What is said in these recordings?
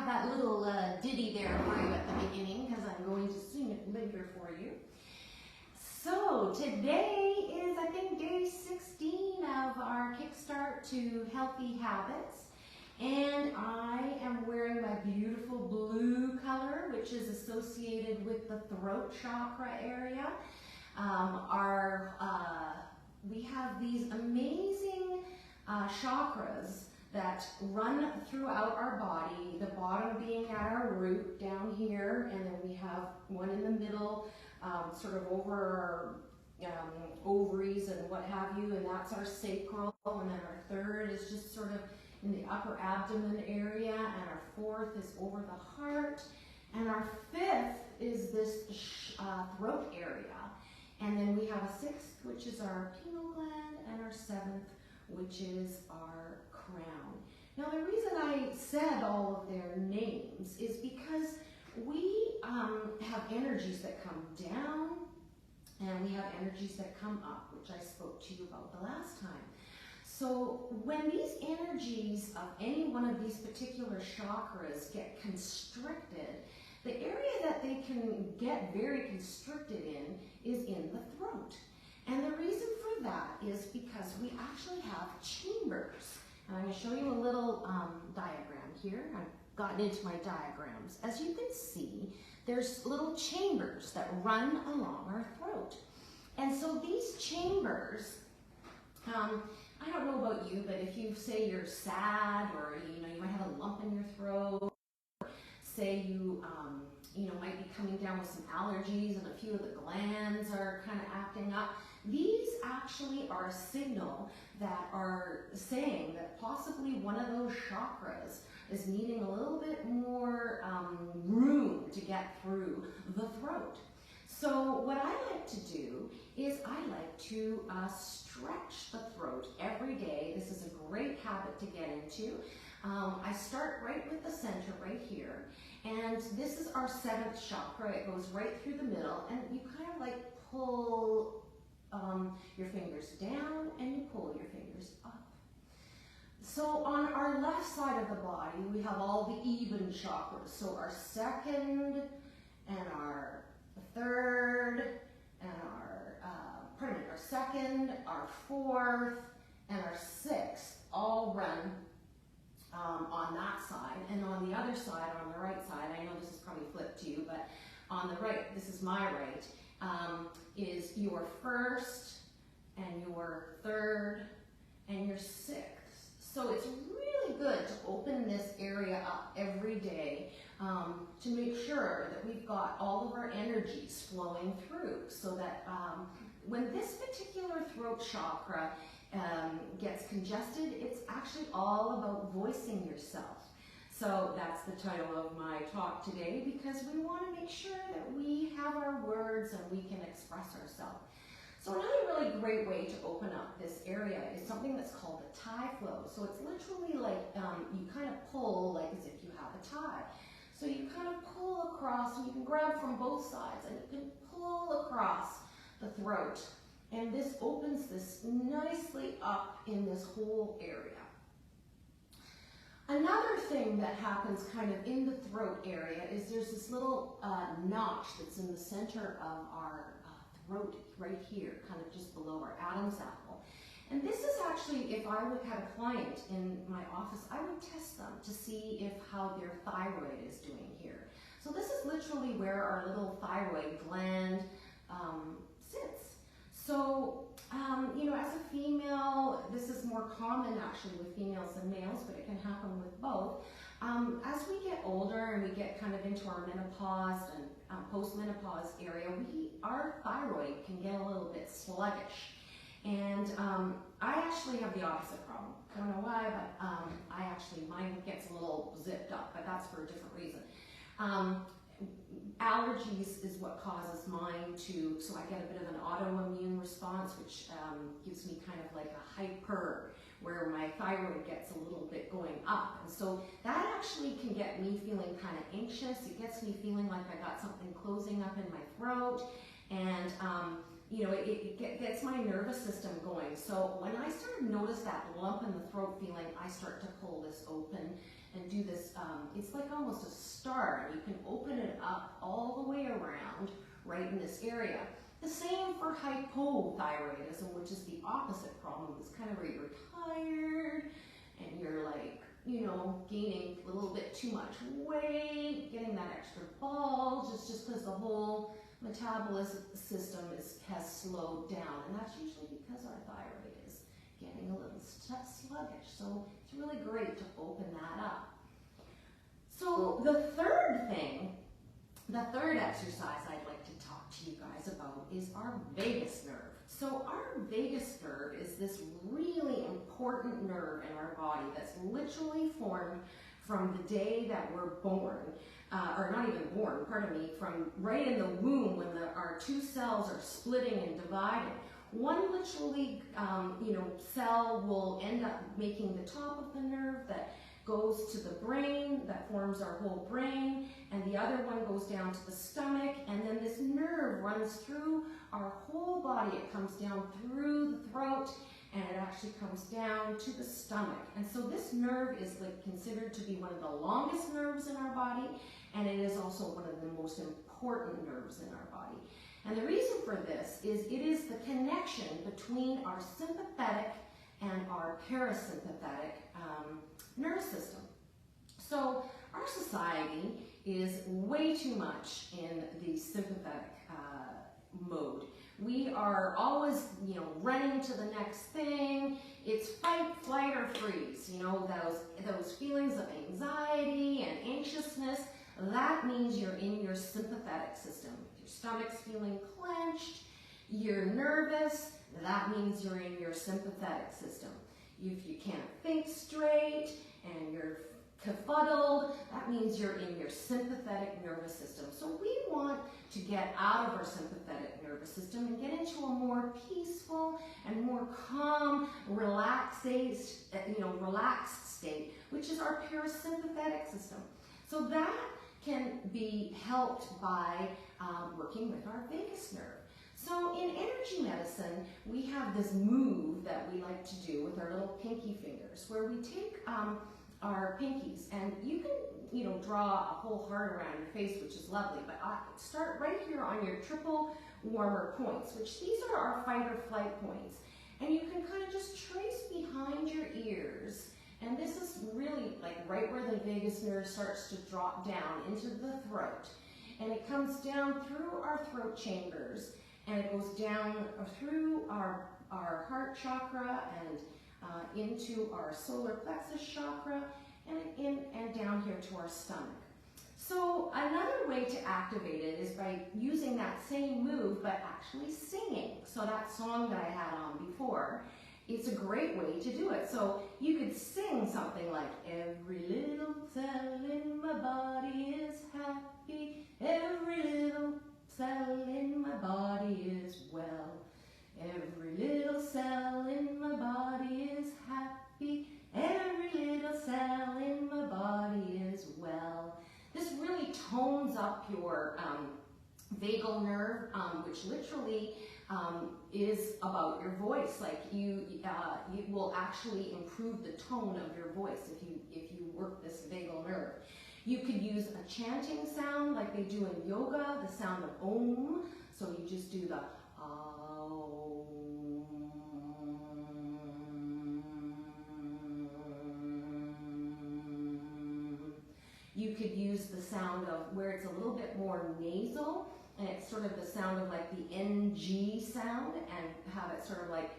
have that little ditty there for you at the beginning because I'm going to sing it later for you. So today is, I think, day 16 of our Kickstart to Healthy Habits. And I am wearing my beautiful blue color, which is associated with the throat chakra area. We have these amazing chakras that run throughout our body, the bottom being at our root down here, and then we have one in the middle, sort of over our ovaries and what have you, and that's our sacral, and then our third is just sort of in the upper abdomen area, and our fourth is over the heart, and our fifth is this throat area. And then we have a sixth, which is our pineal gland, and our seventh, which is our crown. Now, the reason I said all of their names is because we have energies that come down, and we have energies that come up, which I spoke to you about the last time. So when these energies of any one of these particular chakras get constricted, the area that they can get very constricted in is in the throat. And the reason for that is because we actually have chambers. And I'm going to show you a little diagram here. I've gotten into my diagrams. As you can see, there's little chambers that run along our throat. And so these chambers, I don't know about you, but if you say you're sad, or you might have a lump in your throat, say you might be coming down with some allergies and a few of the glands are kind of acting up, these actually are a signal that are saying that possibly one of those chakras is needing a little bit more room to get through the throat. So what I like to do is I like to stretch the throat every day. This is a great habit to get into. I start right with the center right here, and this is our seventh chakra. It goes right through the middle, and you kind of like pull your fingers down and you pull your fingers up. So on our left side of the body, we have all the even chakras. So our second and our third and our second, our fourth, and our sixth all run on that side. And on the other side, on the right side, I know this is probably flipped to you, but on the right, this is my right, is your first and your third and your sixth. So it's really good to open this area up every day to make sure that we've got all of our energies flowing through, so that when this particular throat chakra gets congested, it's actually all about voicing yourself. So that's the title of my talk today, because we want to make sure that we have our words and we can express ourselves. So another really great way to open up this area is something that's called the tie flow. So it's literally like you kind of pull like as if you have a tie. So you kind of pull across, and you can grab from both sides, and you can pull across the throat. And this opens this nicely up in this whole area. Another thing that happens kind of in the throat area is there's this little notch that's in the center of our throat right here, kind of just below our Adam's apple. And this is actually, if I would have a client in my office, I would test them to see how their thyroid is doing here. So this is literally where our little thyroid gland sits. So, as a female, this is more common actually with females than males, but it can happen with both. As we get older and we get kind of into our menopause and post-menopause area, our thyroid can get a little bit sluggish. And I actually have the opposite problem. I don't know why, but mine gets a little zipped up, but that's for a different reason. Allergies is what causes mine so I get a bit of an autoimmune response, which gives me kind of like a hyper, where my thyroid gets a little bit going up. And so that actually can get me feeling kind of anxious. It gets me feeling like I got something closing up in my throat. And it gets my nervous system going. So when I start to notice that lump in the throat feeling, I start to pull this open and do this. It's like almost a star, and you can open it up all the way around right in this area. The same for hypothyroidism, which is the opposite problem. It's kind of where you're tired and you're like, gaining a little bit too much weight, getting that extra bulge. It's just because the whole metabolism system has slowed down, and that's usually because our thyroid is getting a little sluggish. So it's really great to open that up. So the third exercise I'd like to talk to you guys about is our vagus nerve. So our vagus nerve is this really important nerve in our body that's literally formed from the day that we're born, or not even born, pardon me, from right in the womb when our two cells are splitting and dividing. One literally, cell will end up making the top of the nerve that goes to the brain, that forms our whole brain, and the other one goes down to the stomach, and then this nerve runs through our whole body. It comes down through the throat, and it actually comes down to the stomach. And so this nerve is considered to be one of the longest nerves in our body, and it is also one of the most important nerves in our body. And the reason for this is it is the connection between our sympathetic and our parasympathetic nervous system. So our society is way too much in the sympathetic mode. We are always, running to the next thing. It's fight, flight, or freeze. Those feelings of anxiety and anxiousness, that means you're in your sympathetic system. If your stomach's feeling clenched, you're nervous, that means you're in your sympathetic system. If you can't think straight and you're befuddled, that means you're in your sympathetic nervous system. So we want to get out of our sympathetic nervous system and get into a more peaceful and more calm, relaxed state, which is our parasympathetic system. So that can be helped by working with our vagus nerve. So in energy medicine, we have this move that we like to do with our little pinky fingers, where we take our pinkies, and you can, draw a whole heart around your face, which is lovely, but start right here on your triple warmer points, which these are our fight or flight points. And you can kind of just trace behind your ears, and this is really right where the vagus nerve starts to drop down into the throat. And it comes down through our throat chambers, and it goes down through our heart chakra and into our solar plexus chakra, and down here to our stomach. So another way to activate it is by using that same move, but actually singing. So that song that I had on before, it's a great way to do it. So you could sing something like, every little cell in my body is happy, every little cell in my body is well. Every little cell in my body is happy, every little cell in my body is well. This really tones up your vagal nerve, which literally is about your voice. You will actually improve the tone of your voice if you work this vagal nerve. You could use a chanting sound like they do in yoga, the sound of Om. So you just do the You could use the sound of where it's a little bit more nasal, and it's sort of the sound of like the NG sound, and have it sort of like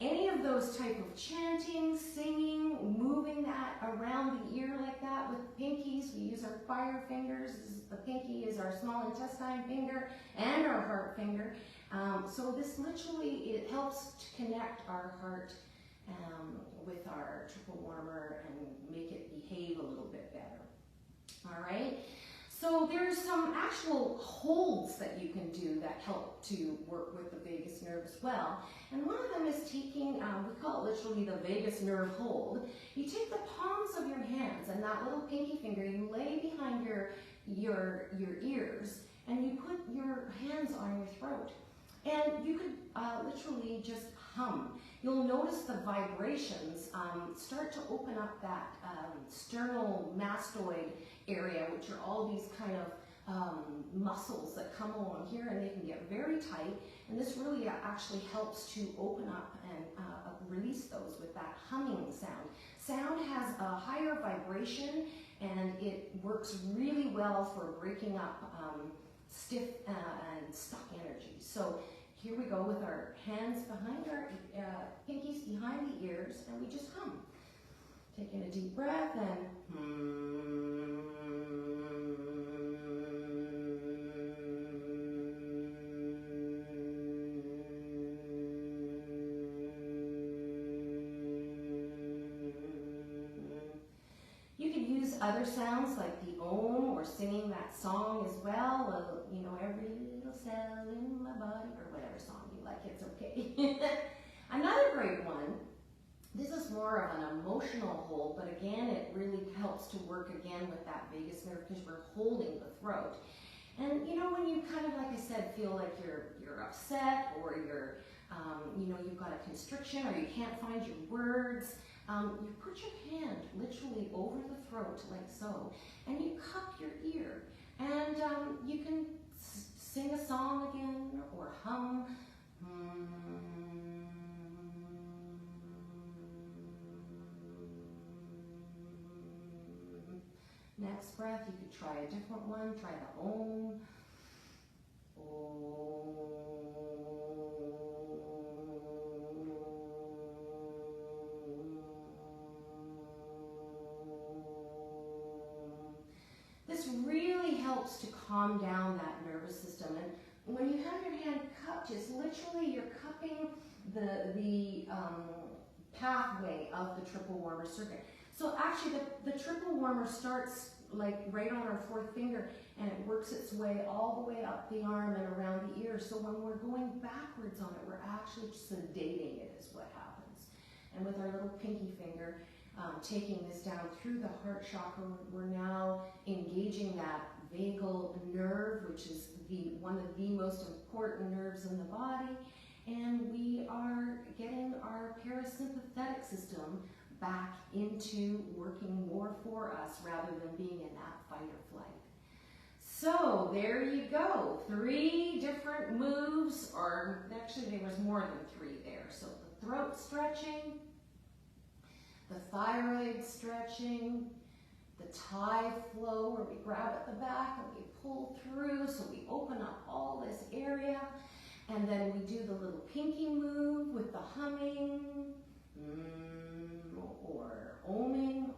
any of those type of chanting, singing, moving that around the ear like that with pinkies. We use our fire fingers. The pinky is our small intestine finger and our heart finger. So this literally, it helps to connect our heart with our triple warmer and make it behave a little bit better. All right. So there's some actual holds that you can do that help to work with the vagus nerve as well. And one of them is taking, we call it literally the vagus nerve hold. You take the palms of your hands and that little pinky finger, you lay behind your ears, and you put your hands on your throat. And you could literally just hum. You'll notice the vibrations start to open up that sternal mastoid area, which are all these kind of muscles that come along here, and they can get very tight. And this really actually helps to open up and release those with that humming sound. Sound has a higher vibration, and it works really well for breaking up stiff and stuck energy. So here we go with our hands behind our pinkies behind the ears, and we just hum. Taking a deep breath and you could use other sounds like the om or singing that song as well. You know, every little cell in my body, or whatever song you like, it's okay. Another great one, this is more of an emotional hold, but again, it really helps to work again with that vagus nerve because we're holding the throat. And you know, when you kind of, like I said, feel like you're upset, or you're, you know, you've got a constriction, or you can't find your words, you put your hand literally over the throat like so, and you cup your ear, and you can sing a song again or hum. Next breath, you could try a different one. Try the om. This really helps to calm down that nervous system. And when you have your hand cupped, it's literally you're cupping the pathway of the triple warmer circuit. So actually the triple warmer starts like right on our fourth finger, and it works its way all the way up the arm and around the ear. So when we're going backwards on it, we're actually sedating it is what happens. And with our little pinky finger, taking this down through the heart chakra, we're now engaging that vagal nerve, which is one of the most important nerves in the body, and we are getting our parasympathetic system back into working more for us rather than being in that fight or flight. So there you go, 3 different moves, or actually there was more than 3 there. So the throat stretching, the thyroid stretching, the thigh flow where we grab at the back and we pull through, so we open up all this area, and then we do the little pinky move with the humming, or oming,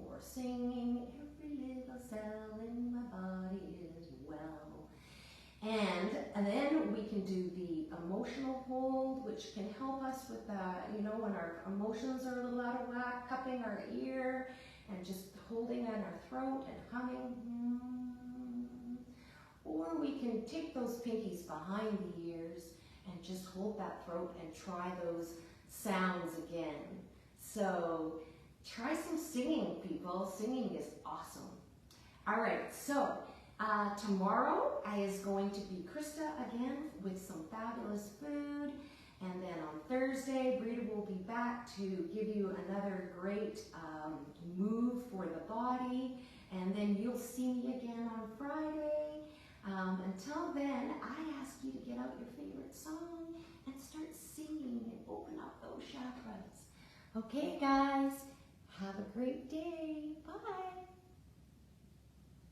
or singing, every little cell in my body is well. And then we can do the emotional hold, which can help us with that, you know, when our emotions are a little out of whack, cupping our ear and just holding in our throat and humming. Or we can take those pinkies behind the ears and just hold that throat and try those sounds again. So try some singing, people. Singing is awesome. All right, so tomorrow is going to be Krista again with some fabulous food. And then on Thursday, Brita will be back to give you another great move for the body. And then you'll see me again on Friday. Until then, I ask you to get out your favorite song and start singing and open up those chakras. Okay, guys, have a great day. Bye.